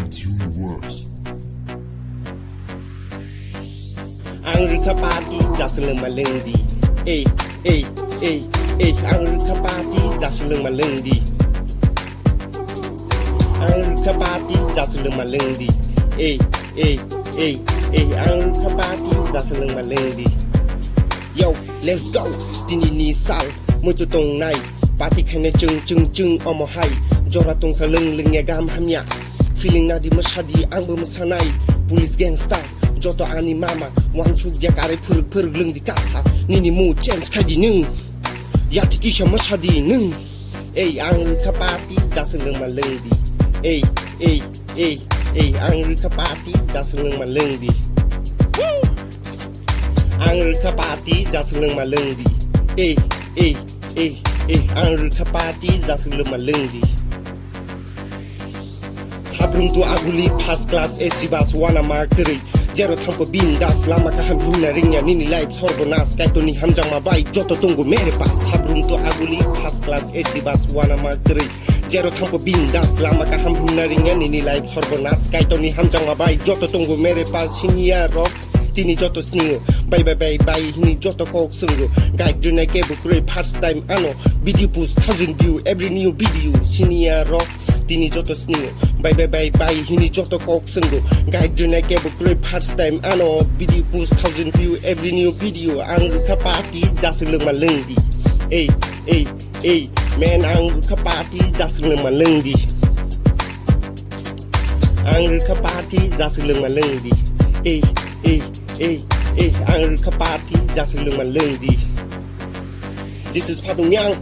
Dance Universe. Ang kapati jaseleng malengdi, eh, ang kapati jaseleng malengdi, ang kapati jaseleng malengdi, eh, ang kapati jaseleng malengdi. Yo, let's go, tini ni sal, mutu tong nai, pati kene jeng omo hai, jora tong saleng lengya gam hamya, feeling nadi mashadi ang bermesanai, police gangsta. Joto ani mama wan chuk ya kare puruk leng di kapsa nini mu chance kadi nung ya titisha mashadi nung ang kapati jaseleng maleng di ang kapati jaseleng maleng di ang kapati jaseleng maleng di ang kapati jaseleng maleng di sabrum tu aguli first class esibas wana markeri Jero tampo bindas lama kaham hina ringnya nini live sorbonas kaito ni hamjang mabai joto tunggu mere pas sabrum tu aguli first class AC bas wana magri Jero tampo bindas lama kaham hina ringnya nini live sorbonas kaito ni hamjang mabai joto tunggu mere pas sinia rock tini joto snio bye hini joto kok sungu guide dunai kebu kure first time ano video post 1000 view every new video sinia rock tini joto snio bye hini joto kok sungu guide dunai kebu kure first time ano video post 1000 view every new video ang kapati jaseleng maleng di man ang kapati jaseleng maleng di ang kapati jaseleng maleng di ang kapati jaseleng maleng di. This is Patong Yang.